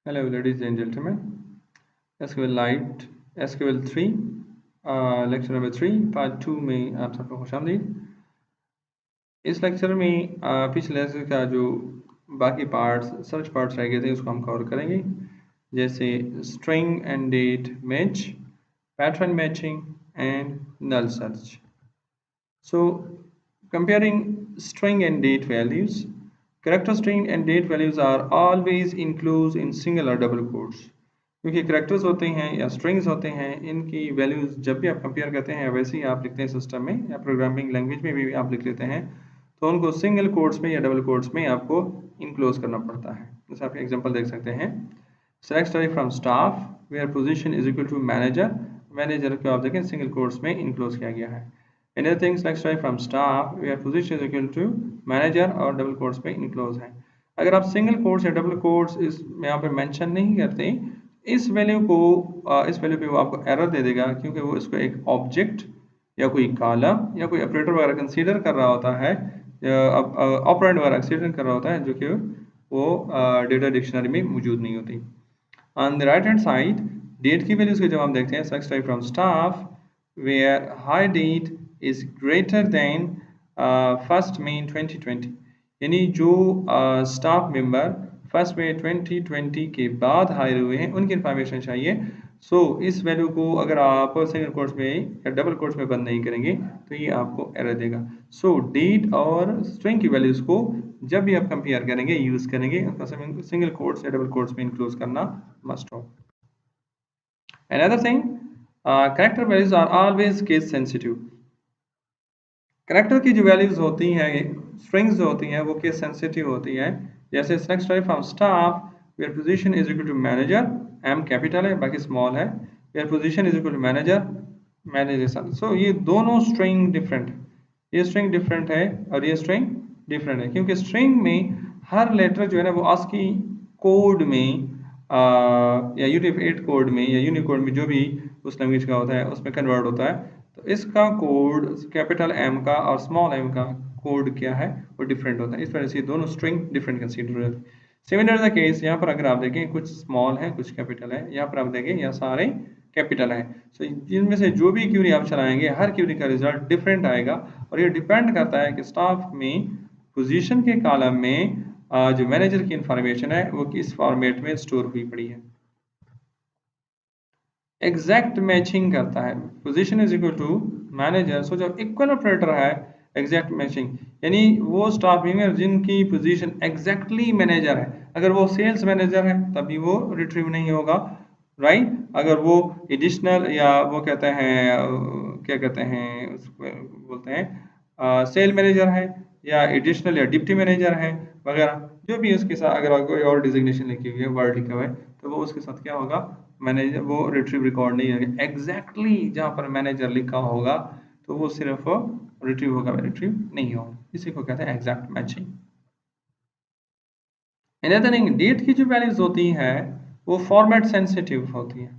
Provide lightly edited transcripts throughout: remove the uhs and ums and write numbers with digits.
Hello, ladies and gentlemen. SQL Lite SQL 3 lecture number 3 part 2 में आप सबको खुशामदीद। इस लेक्चर में पिछले लेक्चर का जो बाकी पार्ट्स सर्च पार्ट्स रह गए थे उसको हम कवर करेंगे, जैसे string and date match, pattern matching and null search. So, comparing string and date values, character string and date values are always enclosed in single or double quotes। क्योंकि characters होते हैं या स्ट्रिंग्स होते हैं, इनकी values जब भी आप कंपेयर करते हैं वैसे ही आप लिखते हैं सिस्टम में या प्रोग्रामिंग लैंग्वेज में भी आप लिख लेते हैं, तो उनको सिंगल कोट्स में या डबल कोट्स में आपको इनक्लोज करना पड़ता है। जैसे आप एग्जांपल देख सकते हैं, select star from staff where position is equal to manager. Manager को आप देखें सिंगल कोट्स में इनक्लोज किया गया है। Another thing, select strike from staff where position is equal to manager और डबल कोट्स पे इनक्लोज है। अगर आप सिंगल कोट्स या डबल कोट्स इस यहाँ पे मेंशन नहीं करते, इस वैल्यू पे वो आपको एरर दे देगा, क्योंकि वो इसको एक ऑब्जेक्ट या कोई कॉलम या कोई ऑपरेटर वगैरह कंसीडर कर रहा होता है, ऑपरेंड वगैरह कंसीडर कर रहा होता है, जो कि वो डेटा डिक्शनरी में मौजूद नहीं होती। On the right hand side date की वैल्यूज को जब हम देखते हैं, select style from staff where hire date is greater than 1 May 2020, यानी जो स्टाफ मेंबर 1 मई 2020 के बाद हायर हुए हैं उनकी इंफॉर्मेशन चाहिए। सो इस वैल्यू को अगर आप सिंगल कोट्स में या डबल कोट्स में बंद नहीं करेंगे तो ये आपको एरर देगा। सो डेट और स्ट्रिंग की वैल्यूज को जब भी आप कंपेयर करेंगे यूज करेंगे, सिंगल कोट्स या डबल कोट्स में इंक्लूड करना मस्ट हो। Another thing, character values are always case sensitive। Character की जो वैल्यूज होती हैं, स्ट्रिंग्स जो होती हैं वो केस सेंसिटिव होती हैं। जैसे select star from staff where position is equal to manager, M capital है बाकी स्मॉल है, where position is equal to manager, manager. So ये दोनों स्ट्रिंग डिफरेंट है, ये स्ट्रिंग डिफरेंट है और ये स्ट्रिंग डिफरेंट है, क्योंकि स्ट्रिंग में हर लेटर जो है ना वो ASCII कोड में या UTF-8 कोड में या यूनिकोड में जो भी उस लैंग्वेज का होता है उसमें कन्वर्ट होता है। तो इसका कोड कैपिटल M का और स्मॉल m का कोड क्या है वो डिफरेंट होता है, इस वजह से दोनों स्ट्रिंग डिफरेंट कंसीडर होते हैं। सिमिलर द केस यहाँ पर अगर आप देखें कुछ स्मॉल है कुछ कैपिटल है, यहाँ पर आप देखें यहाँ सारे कैपिटल है। सो जिनमें से जो भी क्यूरी आप चलाएंगे हर क्यूरी का रिजल्ट डिफरेंट आएगा, और ये डिपेंड करता है कि स्टाफ में पोजीशन के कॉलम में जो मैनेजर की इंफॉर्मेशन है वो किस फॉर्मेट में स्टोर हुई पड़ी है। एग्जैक्ट मैचिंग करता है, position is equal to manager. So जब इक्वल ऑपरेटर है एग्जैक्ट मैचिंग, यानी वो स्टाफ मेंबर जिनकी पोजीशन एग्जैक्टली मैनेजर है, अगर वो सेल्स मैनेजर है तभी वो रिट्रीव नहीं होगा, राइट। अगर वो एडिशनल या वो कहते हैं क्या कहते हैं उसको बोलते हैं सेल मैनेजर है या एडिशनल या डिप्टी मैनेजर है वगैरह, जो भी उसके साथ अगर कोई और डिजिग्नेशन लिखी हुई है, वर्ड लिखा हुआ है, तो वो उसके साथ क्या होगा, मैनेजर वो रिट्रीव रिकॉर्ड नहीं होगा। एग्जैक्टली जहाँ पर मैनेजर लिखा होगा तो वो सिर्फ रिट्रीव होगा, रिट्रीव नहीं होगा। इसी को कहते हैं exact matching. Another thing, date की जो वैल्यूज होती हैं वो फॉर्मेट सेंसिटिव होती है।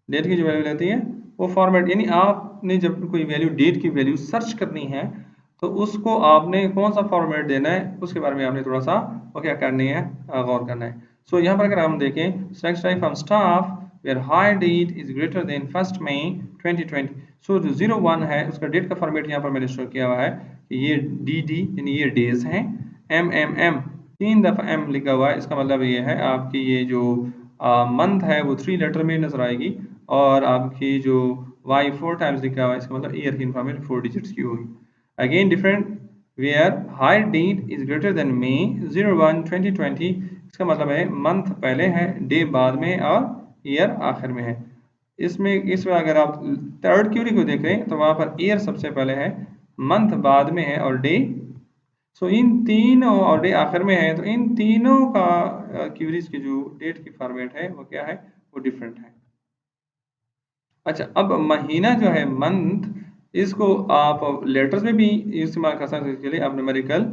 डेट की जो वैल्यू रहती है वो फॉर्मेट, यानी आपने जब कोई वैल्यू डेट की वैल्यू सर्च करनी है तो उसको आपने कौन सा फॉर्मेट देना है उसके बारे में आपने थोड़ा सा वो क्या करनी है, गौर करना है। सो यहाँ पर अगर हम देखें select type from staff where hire date is greater than 1 May 2020। So जो 01 है उसका डेट का फॉर्मेट यहाँ पर मैंने शो किया हुआ है कि ये DD यानी ये डेज हैं, MMM 3 दफ़ा M लिखा हुआ है, इसका मतलब ये है आपकी ये जो मंथ है वो 3 लेटर में नजर आएगी, और आपकी जो Y 4 टाइम्स लिखा हुआ है इसका मतलब ईयर की इंफॉर्मेशन 4 डिजिट्स की होगी। Again different, where hire date is greater than May 01 2020, इसका मतलब है मंथ पहले है, डे बाद में और ईयर आखिर में है। इसमें अगर आप थर्ड क्यूरी को देखें तो वहां पर ईयर सबसे पहले है, मंथ बाद में है और डे, सो इन तीनों और डे आखिर में है, तो इन तीनों का क्यूरीज की जो डेट की फॉर्मेट है वो क्या है, वो डिफरेंट है। अच्छा, अब महीना जो है मंथ, इसको आप लेटर्स में भी इस्तेमाल कर सकते हैं, इसके लिए आप न्यूमेरिकल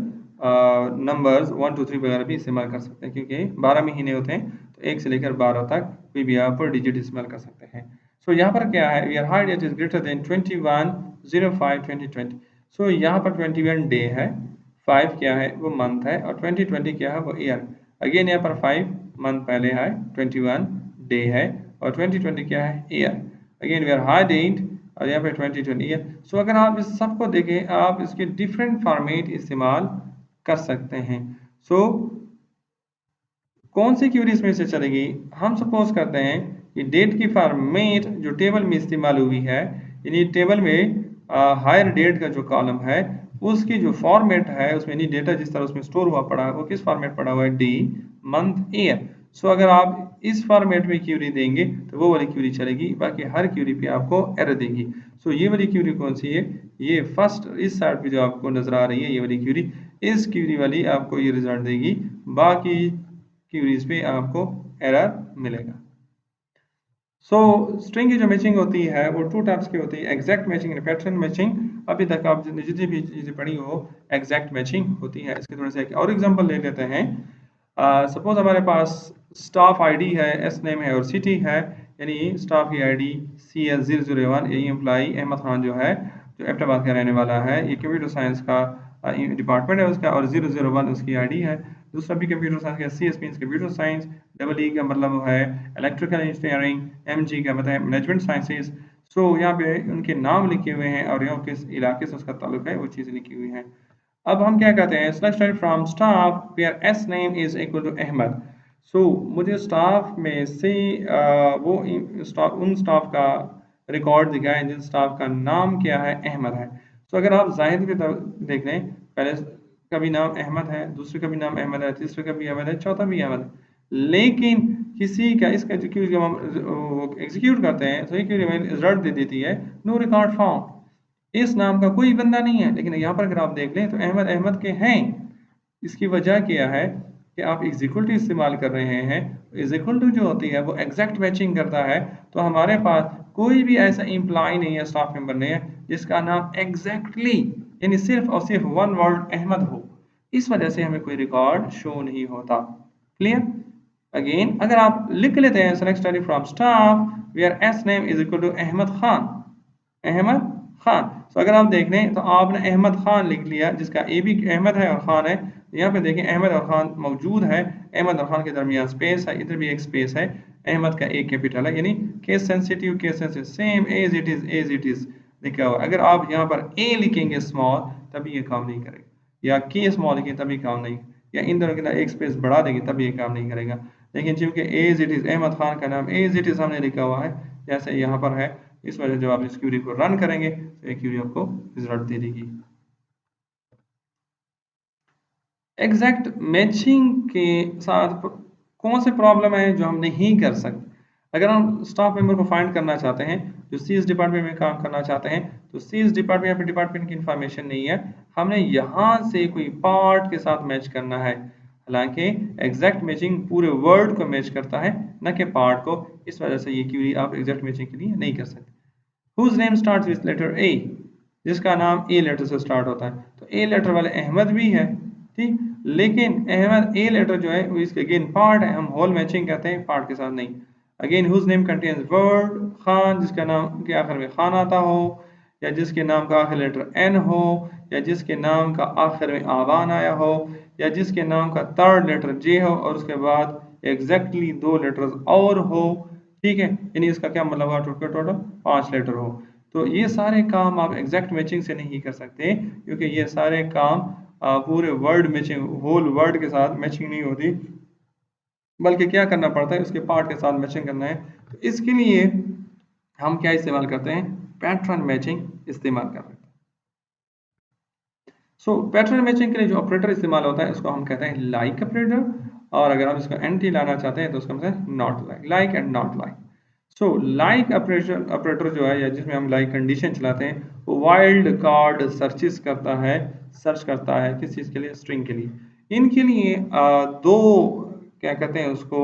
नंबर्स 1 2 3 वगैरह भी इस्तेमाल कर सकते हैं, क्योंकि 12 महीने होते हैं तो 1 से लेकर 12 तक कोई भी आप डिजिट इस्तेमाल कर सकते हैं। सो यहाँ पर क्या है, year hire date is greater than 21/05/2020। So यहाँ पर 21 डे है, 5 क्या है वो मंथ है और 2020 क्या है वो ईयर। अगेन यहाँ पर 5 मंथ पहले है, 21 डे है, और 2020 क्या है, year. Again we are hire date और यहाँ पे 2020 ईयर। सो अगर आप इस सबको देखें, आप इसके डिफरेंट फॉर्मेट इस्तेमाल कर सकते हैं। सो कौन सी क्यूरी इसमें से चलेगी? हम सपोज करते हैं कि डेट की फॉर्मेट जो टेबल में इस्तेमाल हुई है, यानी टेबल में हायर डेट का जो कॉलम है उसकी जो फॉर्मेट है उसमें यानी डेटा जिस तरह उसमें स्टोर हुआ पड़ा है वो किस फॉर्मेट पड़ा हुआ है, डी मंथ ईयर। सो अगर आप इस फॉर्मेट में क्यूरी देंगे तो वो वाली क्यूरी चलेगी, बाकी हर क्यूरी पे आपको एरर देगी। सो ये वाली क्यूरी कौन सी है? ये फर्स्ट इस साइड पे जो आपको नजर आ रही है ये वाली क्यूरी, इस क्यूरी वाली आपको ये रिजल्ट देगी, बाकी क्यूरीज पे आपको एरर मिलेगा। सो स्ट्रिंग की जो मैचिंग होती है वो टू टाइप्स की होती है, exact matching and pattern matching. अभी तक आप जितनी भी चीज़ें पढ़ी हो एग्जैक्ट मैचिंग होती है। इसके थोड़े से एक और एग्जांपल ले लेते हैं। सपोज हमारे पास स्टाफ आईडी है, एस नेम है और सिटी है, यानी स्टाफ की आईडी CS001, यही एम्प्लॉई अहमद खान जो है जो एबटाबाद का रहने वाला है, ये कंप्यूटर साइंस का डिपार्टमेंट है उसका, और 001 उसकी आईडी है। दूसरा भी कंप्यूटर साइंस का, CS means computer science, double E का मतलब है इलेक्ट्रिकल इंजीनियरिंग, MG का मतलब है मैनेजमेंट साइंसेज। सो यहाँ पे उनके नाम लिखे हुए हैं और यहाँ किस इलाके से उसका ताल्लुक है वो चीज़ें लिखी हुई हैं। अब हम क्या कहते हैं, select from staff where S name is equal to Ahmad. So मुझे स्टाफ में से उन स्टाफ का रिकॉर्ड दिखाएं जिन स्टाफ का नाम क्या है, अहमद है। सो अगर आप जाहिद की तरफ देख लें, पहले का भी नाम अहमद है, दूसरे का भी नाम अहमद है, तीसरे का भी अहमद है, चौथा भी अहमद है, लेकिन किसी का इसका जब हम एग्जीक्यूट करते हैं तो ये रिजल्ट दे देती है नो रिकॉर्ड फाउंड, इस नाम का कोई बंदा नहीं है। लेकिन यहाँ पर अगर आप देख लें तो अहमद अहमद के हैं। इसकी वजह क्या है कि आप इज इक्वल टू इस्तेमाल कर रहे हैं। इज इक्वल टू जो होती है वो एग्जैक्ट मैचिंग करता है, तो हमारे पास कोई भी ऐसा एम्प्लॉय नहीं है, स्टाफ मेंबर नहीं है जिसका नाम एग्जैक्टली यानी सिर्फ और सिर्फ वन वर्ड अहमद हो। इस वजह से हमें कोई रिकॉर्ड शो नहीं होता। क्लियर? अगेन अगर आप लिख लेते हैं select study from staff where S name is equal to Ahmad Khan, Ahmad Khan. तो अगर आप देख लें तो आपने अहमद खान लिख लिया जिसका ए भी अहमद है और खान है। यहाँ पे देखें अहमद और खान मौजूद है, अहमद और खान के दरमियान स्पेस है, इधर भी एक स्पेस है, अहमद का एक कैपिटल है, यानी case sensitive same as it is लिखा हुआ। अगर आप यहाँ पर ए लिखेंगे स्मॉल तभी ये काम नहीं करेगा, या के स्मॉल लिखें तभी काम नहीं, या इन दोनों के अंदर एक स्पेस बढ़ा देंगे तभी ये काम नहीं करेगा। लेकिन चूंकि as it is Ahmad Khan का नाम एज इट इज हमने लिखा हुआ है जैसे यहाँ पर है, इस वजह से जब आप इस क्यूरी को रन करेंगे तो ये क्यूरी आपको रिजल्ट दे देगी। एग्जैक्ट मैचिंग के साथ कौन से प्रॉब्लम है जो हम नहीं कर सकते? अगर हम स्टाफ मेंबर को फाइंड करना चाहते हैं जो CS डिपार्टमेंट में काम करना चाहते हैं, तो CS डिपार्टमेंट या फिर डिपार्टमेंट की इंफॉर्मेशन नहीं है, हमने यहाँ से कोई पार्ट के साथ मैच करना है। हालांकि एग्जैक्ट मैचिंग पूरे वर्ड को मैच करता है न कि पार्ट को, इस वजह से ये क्यूरी आप एग्जैक्ट मैचिंग के लिए नहीं कर सकते। Whose name starts with letter A, जिसका नाम ए लेटर से स्टार्ट होता है, तो ए लेटर वाले अहमद भी है, ठीक, लेकिन अहमद ए लेटर जो है वो इसके अगेन पार्ट है, हम होल मैचिंग कहते हैं, पार्ट के साथ नहीं। Again whose name contains word Khan, जिसका नाम के आखिर में खान आता हो, या जिसके नाम का आखिर लेटर एन हो, या जिसके नाम का आखिर में आवान आया हो, या जिसके नाम का थर्ड लेटर जे हो और उसके बाद एग्जैक्टली दो लेटर्स और हो, ठीक है, यानी इसका क्या मतलब हुआ, टोटल 5 लेटर हो। तो ये सारे काम आप एग्जैक्ट मैचिंग से नहीं कर सकते, क्योंकि ये सारे काम पूरे वर्ड मैचिंग, होल वर्ड के साथ मैचिंग नहीं होती, बल्कि क्या करना पड़ता है उसके पार्ट के साथ मैचिंग करना है। तो इसके लिए हम क्या इस्तेमाल करते हैं, पैटर्न मैचिंग इस्तेमाल करते हैं। सो पैटर्न मैचिंग के लिए जो ऑपरेटर इस्तेमाल होता है उसको हम कहते हैं लाइक ऑपरेटर, और अगर हम इसको एंटी लाना चाहते हैं तो उसको हम कहते हैं not like, like and not like. So like operator जो है, या जिसमें हम लाइक कंडीशन चलाते हैं, वो वाइल्ड कार्ड सर्चेस करता है, सर्च करता है किस चीज़ के लिए, स्ट्रिंग के लिए। इनके लिए दो क्या कहते हैं उसको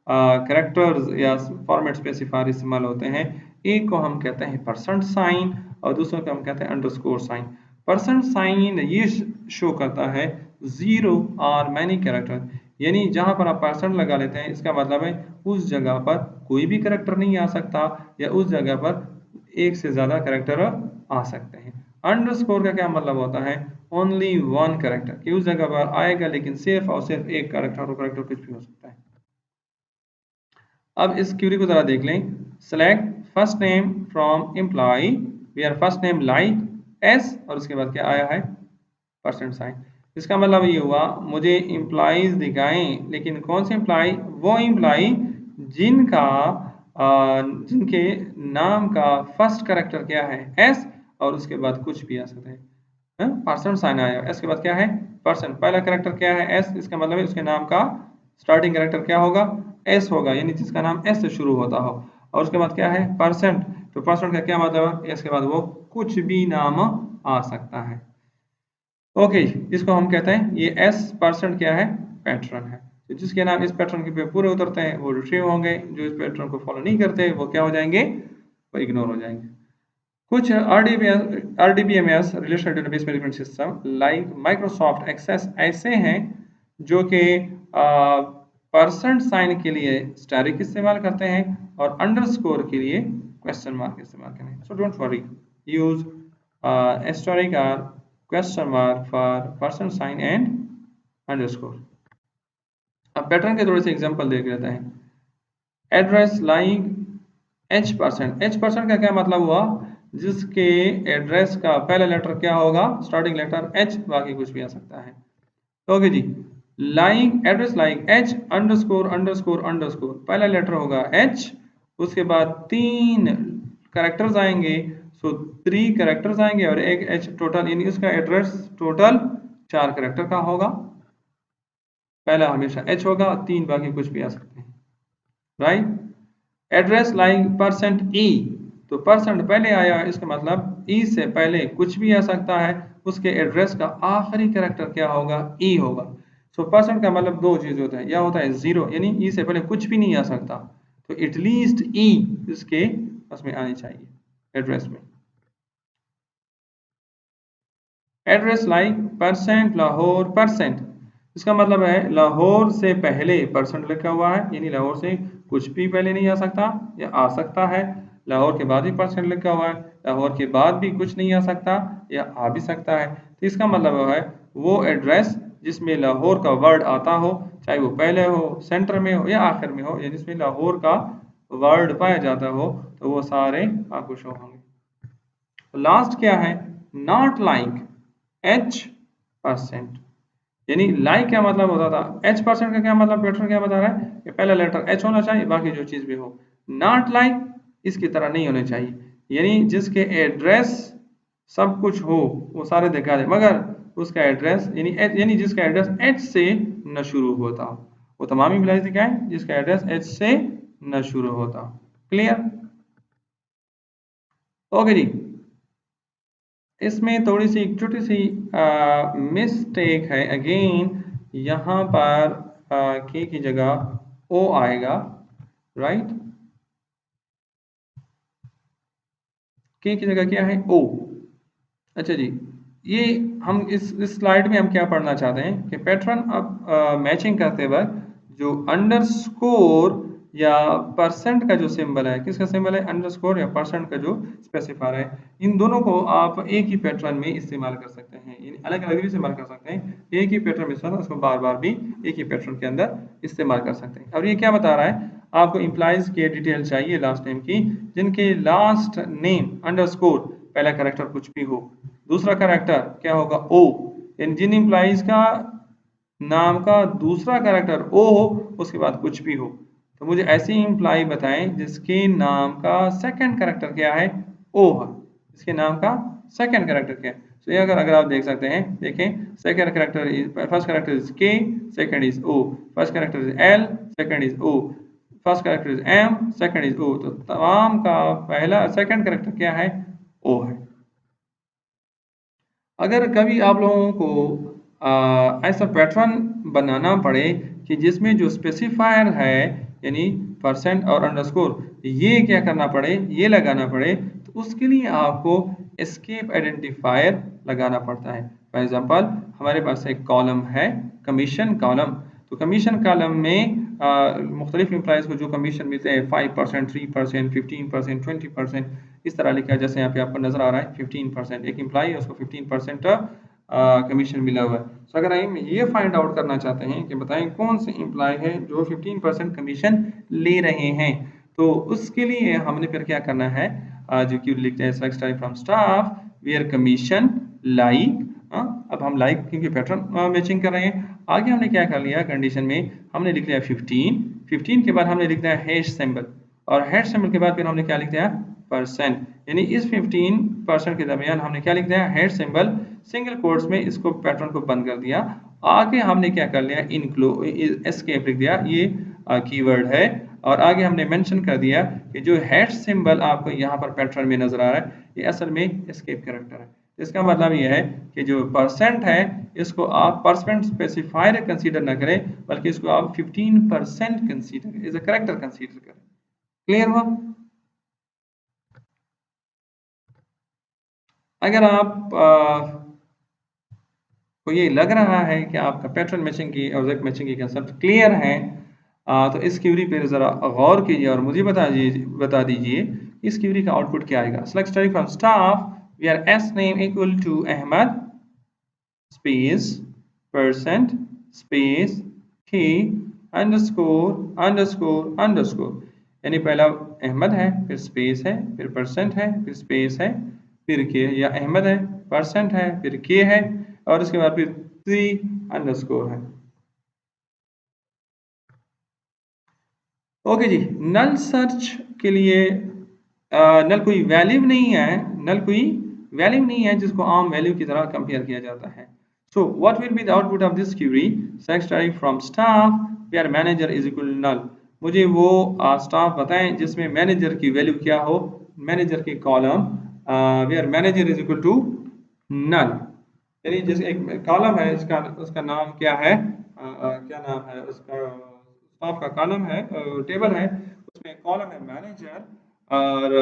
कैरेक्टर्स या फॉर्मेट स्पेसिफायर इस्तेमाल होते हैं। एक को हम कहते हैं परसेंट साइन और दूसरे को हम कहते हैं अंडरस्कोर साइन। परसेंट साइन ये शो करता है जीरो और मैनी कैरेक्टर, यानी जहां पर आप परसेंट लगा लेते हैं इसका मतलब है उस जगह पर कोई भी कैरेक्टर नहीं आ सकता, या उस जगह पर एक से ज्यादा कैरेक्टर आ सकते हैं। अंडरस्कोर का क्या मतलब होता है, ओनली वन कैरेक्टर, कि उस जगह पर आएगा लेकिन सिर्फ और सिर्फ एक कैरेक्टर, और कैरेक्टर कुछ भी हो सकता है। अब इस क्यूरी को जरा देख लें। Select first name from employee, where first name like S, और उसके बाद क्या आया है, परसेंट साइन। इसका मतलब ये हुआ मुझे एम्प्लॉइज दिखाएं, लेकिन कौन से एम्प्लॉय, वो एम्प्लॉय जिनका जिनके नाम का फर्स्ट कैरेक्टर क्या है, एस, और उसके बाद कुछ भी आ सकता है। परसेंट साइन आया, एस के बाद क्या है, परसेंट। पहला कैरेक्टर क्या है, एस, इसका मतलब है उसके नाम का स्टार्टिंग कैरेक्टर क्या होगा, एस होगा, यानी जिसका नाम एस से शुरू होता हो। और उसके बाद क्या है, परसेंट। तो परसेंट का क्या मतलब है, एस के बाद वो कुछ भी नाम आ सकता है। ओके, इसको हम कहते हैं ये एस परसेंट क्या है, पैटर्न है। तो जिसके नाम इस पैटर्न के पे पूरे उतरते हैं वो रिट्रीव होंगे, जो इस पैटर्न को फॉलो नहीं करते वो क्या हो जाएंगे, वो इग्नोर हो जाएंगे। कुछ RDBMS relational database management system like Microsoft Access ऐसे हैं जो कि परसेंट साइन के लिए स्टैरिक इस्तेमाल करते हैं और अंडरस्कोर के लिए क्वेश्चन मार्क इस्तेमाल करते हैं। So don't worry, use asterisk or question mark for percent sign and underscore। अब पैटर्न के थोड़े से एग्जांपल देख लेते हैं। Address like H percent, H percent का क्या मतलब हुआ, जिसके एड्रेस का पहला लेटर क्या होगा, स्टार्टिंग लेटर H, बाकी कुछ भी आ सकता है। ओके जी, like address like H underscore underscore underscore, पहला लेटर होगा H, उसके बाद 3 कैरेक्टर्स आएंगे, सो 3 कैरेक्टर्स आएंगे और एक H टोटल, यानी उसका एड्रेस टोटल 4 कैरेक्टर का होगा। पहला हमेशा H होगा, 3 बाकी कुछ भी आ सकते हैं, right. Address like percent E, तो परसेंट पहले आया, इसका मतलब E से पहले कुछ भी आ सकता है, उसके एड्रेस का आखिरी कैरेक्टर क्या होगा, E होगा। सो परसेंट का मतलब दो चीज होता है, या होता है 0, यानी E से पहले कुछ भी नहीं आ सकता, तो एटलीस्ट E इसके उसमें आनी चाहिए एड्रेस में। Address like percent Lahore percent, इसका मतलब है लाहौर से पहले परसेंट लिखा हुआ है, यानी लाहौर से कुछ भी पहले नहीं आ सकता या आ सकता है, लाहौर के बाद भी परसेंट लिखा हुआ है, लाहौर के बाद भी कुछ नहीं आ सकता या आ भी सकता है। तो इसका मतलब है वो एड्रेस जिसमें लाहौर का वर्ड आता हो, चाहे वो पहले हो, सेंटर में हो या आखिर में हो, या जिसमें लाहौर का वर्ड पाया जाता हो, तो वो सारे आपको शो होंगे। लास्ट क्या है, नॉट लाइक H परसेंट, यानी लाइक क्या मतलब होता था, H परसेंट का क्या मतलब, पैटर्न क्या बता रहा है कि पहला लेटर H होना चाहिए, बाकी जो चीज भी हो। नॉट लाइक इसकी तरह नहीं होने चाहिए, यानी जिसके एड्रेस सब कुछ हो वो सारे दिखा दे, मगर उसका एड्रेस यानी जिसका एड्रेस H से न शुरू होता हो, वो तमाम एम्प्लॉइज दिखाए जिसका एड्रेस H से न शुरू होता हो। क्लियर? ओके जी, इसमें थोड़ी सी एक छोटी सी मिस्टेक है अगेन, यहाँ पर के की जगह ओ आएगा, राइट, के की जगह क्या है, ओ। अच्छा जी, ये हम इस स्लाइड में हम क्या पढ़ना चाहते हैं कि पैटर्न अब मैचिंग करते वक्त जो अंडरस्कोर या परसेंट का जो सिंबल है, किसका सिंबल है, अंडरस्कोर या परसेंट का जो स्पेसिफायर है, इन दोनों को आप एक ही पैटर्न में इस्तेमाल कर सकते हैं, यानी अलग अलग भी इस्तेमाल कर सकते हैं, एक ही पैटर्न में साथ उसको बार बार भी एक ही पैटर्न के अंदर इस्तेमाल कर सकते हैं। और ये क्या बता रहा है, आपको इम्प्लाइज की डिटेल चाहिए लास्ट नेम की, जिनके लास्ट नेम अंडरस्कोर पहला कैरेक्टर कुछ भी हो, दूसरा कैरेक्टर क्या होगा, ओ, यानी जिन इम्प्लाइज का नाम का दूसरा कैरेक्टर ओ हो, उसके बाद कुछ भी हो। तो मुझे ऐसी इम्प्लाई बताएं जिसके नाम का सेकंड कैरेक्टर क्या है, ओ है, इसके नाम का सेकंड कैरेक्टर क्या है। तो ये अगर आप देख सकते हैं, देखें, second character is, first character is K, second is O, first character is L, second is O, first character is M, second is O, तो तमाम का पहला सेकंड कैरेक्टर क्या है, ओ है। अगर कभी आप लोगों को ऐसा पैटर्न बनाना पड़े कि जिसमें जो स्पेसिफायर है, यानी परसेंट और अंडरस्कोर, ये क्या करना पड़े, ये लगाना पड़े, तो उसके लिए आपको एस्केप आइडेंटिफायर लगाना पड़ता है। फॉर एग्जांपल, हमारे पास एक कॉलम है कमीशन कॉलम, तो कमीशन कॉलम में मुख्तलिफ एम्प्लॉइज़ को जो कमीशन मिलते हैं 5%, 3%, 15%, 20%, इस तरह लिखा है, जैसे यहाँ पे आपको नजर आ रहा है 15%, एक एम्प्लॉई है उसको 15% कमीशन मिला हुआ है। तो अगर हम ये फाइंड आउट करना चाहते हैं कि बताएं कौन से एम्प्लॉय है जो 15% कमीशन ले रहे हैं, तो उसके लिए हमने फिर क्या करना है, जो कि लिखते हैं select style from staff where commission like. अब हम लाइक क्योंकि पैटर्न मैचिंग कर रहे हैं। आगे हमने क्या कर लिया, कंडीशन में हमने लिख लिया 15 के बाद हमने लिख दिया हैश सिंबल, और हैश सिंबल के बाद फिर हमने क्या लिख दिया परसेंट, यानी इस 15% के दरमियान हमने क्या लिख दिया हैश सिंबल सिंगल कोट्स में, इसको पैटर्न को बंद कर दिया। आगे हमने क्या कर लिया इनक्लूड एस्केप लिख दिया, ये कीवर्ड है, और आगे हमने मेंशन कर दिया कि जो हैश सिंबल आपको यहाँ पर पैटर्न में नजर आ रहा है ये असल में एस्केप कैरेक्टर है। इसका मतलब यह है कि जो परसेंट है इसको आप परसेंट स्पेसिफायर कंसीडर न करें, बल्कि इसको आप 15% consider as a character consider करें। क्लियर हुआ? अगर आप को ये लग रहा है कि आपका पैटर्न मैचिंग की ऑब्जेक्ट मैचिंग की कंसेप्ट क्लियर है, तो इस क्यूरी पे ज़रा गौर कीजिए और मुझे बता दीजिए इस क्यूरी का आउटपुट क्या आएगा। Select style from staff where S name equal to Ahmad space percent space K underscore underscore underscore, यानी पहला अहमद है, फिर स्पेस है, फिर परसेंट है, फिर स्पेस है, फिर के, या अहमद है, परसेंट है, फिर के है, और इसके बाद फिर 3 अंडरस्कोर है। ओके जी, नल सर्च के लिए नल कोई वैल्यू नहीं है, नल कोई वैल्यू नहीं है जिसको आम वैल्यू की तरह कंपेयर किया जाता है। So what will be the output of this query, select style from staff where manager is equal to null. मुझे वो स्टाफ बताएं जिसमें मैनेजर की वैल्यू क्या हो, मैनेजर के column where manager is equal to null, यानी जैसे एक कॉलम है, इसका उसका नाम क्या है, क्या नाम है उसका, स्टाफ का कॉलम है, टेबल है, उसमें कॉलम है मैनेजर, और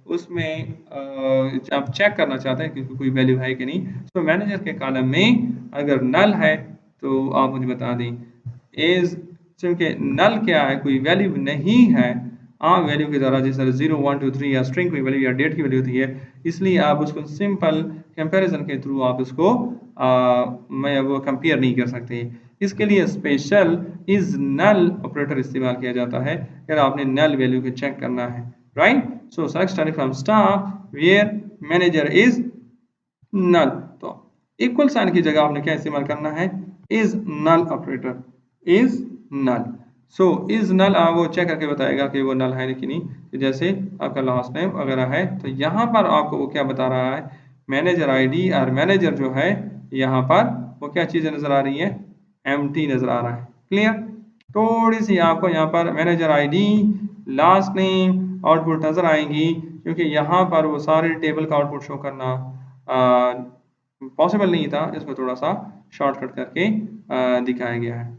उसमें आप चेक करना चाहते हैं कि कोई वैल्यू है कि नहीं, तो मैनेजर के कॉलम में अगर नल है तो आप मुझे बता दें इज, क्योंकि नल क्या है, कोई वैल्यू नहीं है आम वैल्यू की तरह, जैसे 0 1 2 3 या स्ट्रिंग कोई वैल्यू या डेट की वैल्यू होती है, इसलिए आप उसको सिंपल कंपैरिजन के थ्रू आप उसको मैं वो कंपेयर नहीं कर सकते। इसके लिए स्पेशल इज नल ऑपरेटर इस्तेमाल किया जाता है अगर आपने नल वैल्यू को चेक करना है, right. So select starting from staff where manager is null, तो इक्वल साइन की जगह आपने क्या इस्तेमाल करना है, is null operator, is null. So is null वो चेक करके बताएगा कि वो नल है कि नहीं, तो जैसे आपका लास्ट नेम वगैरह है तो यहाँ पर आपको वो क्या बता रहा है, मैनेजर आईडी, और मैनेजर जो है यहाँ पर वो क्या चीज़ें नजर आ रही है, एम्प्टी नजर आ रहा है। क्लियर? थोड़ी सी आपको यहाँ पर manager ID last name output नजर आएंगी, क्योंकि यहाँ पर वो सारे टेबल का आउटपुट शो करना पॉसिबल नहीं था, इसको थोड़ा सा शॉर्टकट करके दिखाया गया है।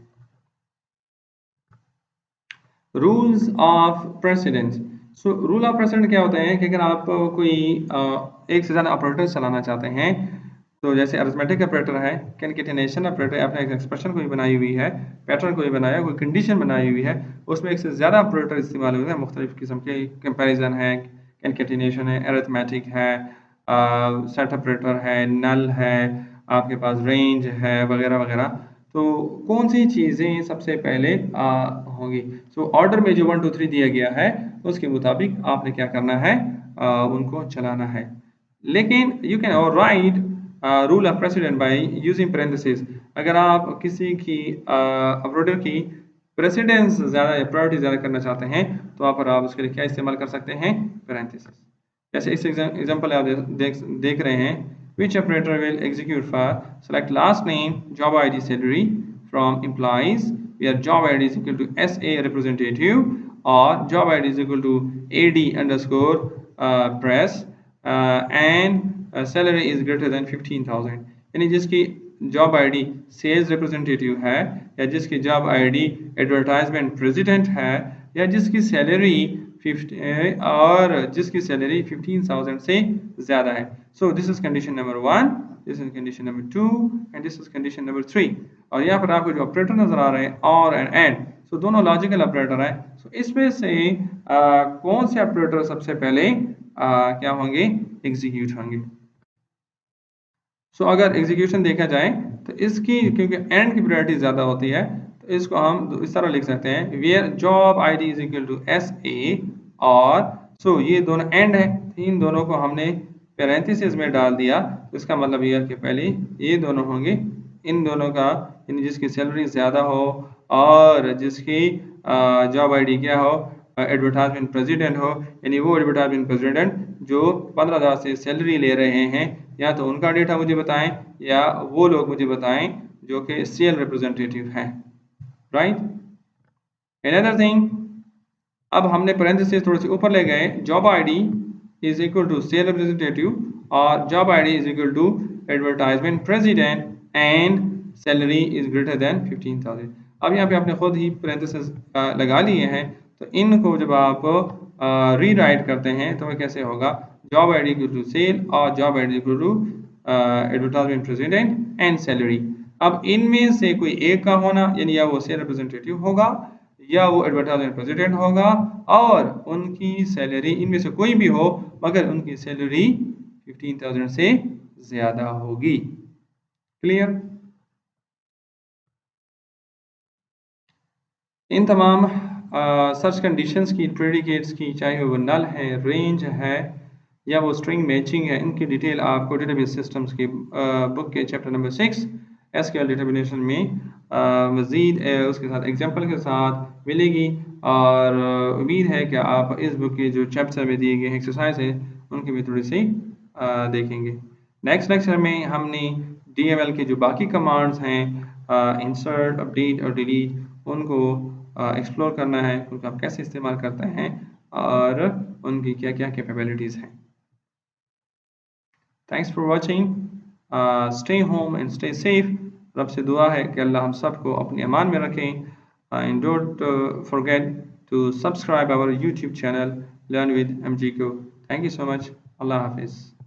Rules of precedence. So rule of president क्या होता है कि अगर आप कोई एक से ज़्यादा ऑपरेटर चलाना चाहते हैं, तो जैसे अरिथमेटिक ऑपरेटर है, कंकेटेनेशन ऑपरेटर, आपने एक एक्सप्रेशन कोई बनाई हुई है, पैटर्न कोई बनाया, कोई कंडीशन बनाई हुई है, उसमें एक से ज़्यादा ऑपरेटर इस्तेमाल होते हैं, मुख्तलिफ किस्म के कंपेरिजन है, कंकेटेनेशन है, अरिथमेटिक है, सेट ऑपरेटर है, नल है, आपके पास रेंज है, वगैरह वगैरह। तो कौन सी चीज़ें सबसे पहले होंगी, सो ऑर्डर में जो 1 2 3 दिया गया है उसके मुताबिक आपने क्या करना है, उनको चलाना है। लेकिन you can write rule of president by using parenthesis. अगर आप किसी की ऑपरेटर की प्रेसिडेंस ज़्यादा या प्रायोरिटी ज़्यादा करना चाहते हैं तो आप उसके लिए क्या इस्तेमाल कर सकते हैं, पैरेंथेसिस। जैसे इस एग्जाम्पल आप देख रहे हैं, which operator will execute for select last name job id salary from employees where job id is equal to sa representative or job id is equal to ad underscore press and salary is greater than 15,000, यानी जिसकी job ID sales representative है, या जिसकी job ID advertisement president है, या जिसकी salary 50 और जिसकी सैलरी 15,000 से ज़्यादा है। So this is condition number 1, this is condition number 2 and this is condition number 3। और यहाँ पर आपको जो ऑपरेटर नजर आ रहे हैं और एंड, सो दोनों लॉजिकल ऑपरेटर है। सो इसमें से कौन से ऑपरेटर सबसे पहले क्या होंगे, एग्जीक्यूट होंगे। सो अगर एग्जीक्यूशन देखा जाए तो इसकी क्योंकि एंड की प्रायोरिटी ज़्यादा होती है तो इसको हम इस तरह लिख सकते हैं where job I D is equal to S A और सो ये दोनों एंड है, इन दोनों को हमने पैरेंथेसिस में डाल दिया तो इसका मतलब ये है कि पहले ये दोनों होंगे, इन दोनों का यानी जिसकी सैलरी ज़्यादा हो और जिसकी जॉब आईडी क्या हो, एडवर्टाइजमेंट प्रेसिडेंट हो, यानी वो एडवर्टाइजमेंट प्रेसिडेंट जो 15,000 से सैलरी ले रहे हैं, या तो उनका डेटा मुझे बताएं या वो लोग मुझे बताएं जो कि सेल रिप्रेजेंटेटिव हैं, राइट। अनदर थिंग, अब हमने पैरेंथेसिस थोड़े से ऊपर ले गए, job ID is equal to sale representative और job ID is equal to advertisement president and salary is greater than 15,000। अब यहाँ पे आपने खुद ही पैरेंथेसिस लगा लिए हैं, तो इनको जब आप रीराइट करते हैं तो वह कैसे होगा, job ID equal to sale और job ID equal to advertisement president and salary. अब इनमें से कोई एक का होना यानी या वो सेल रिप्रेजेंटेटिव होगा या वो एडवर्टाइजमेंट प्रेसिडेंट होगा और उनकी सैलरी इनमें से कोई भी हो मगर उनकी सैलरी 15,000 से ज़्यादा होगी। क्लियर। इन तमाम सर्च कंडीशंस की, प्रेडिकेट्स की, चाहे वो नल है, रेंज है या वो स्ट्रिंग मैचिंग है, इनकी डिटेल आपको डेटाबेस सिस्टम्स की बुक के चैप्टर नंबर 6 एसक्यूएल डेटाबेस में मज़ीद उसके साथ एग्जांपल के साथ मिलेगी और उम्मीद है कि आप इस बुक के जो चैप्टर में दिए गए एक्सरसाइज है उनकी भी थोड़ी सी देखेंगे। नेक्स्ट लेक्चर में हमने DML के जो बाकी कमांड्स हैं, इंसर्ट, अपडेट और डिलीट, उनको एक्सप्लोर करना है, उनका आप कैसे इस्तेमाल करते हैं और उनकी क्या क्या कैपेबिलिटीज़ हैं। Thanks for watching, stay home and stay safe. रब से दुआ है कि अल्लाह हम सबको अपने अमान में रखें। And don't forget to subscribe our YouTube channel learn with MG को। Thank you so much. अल्लाह हाफिज़।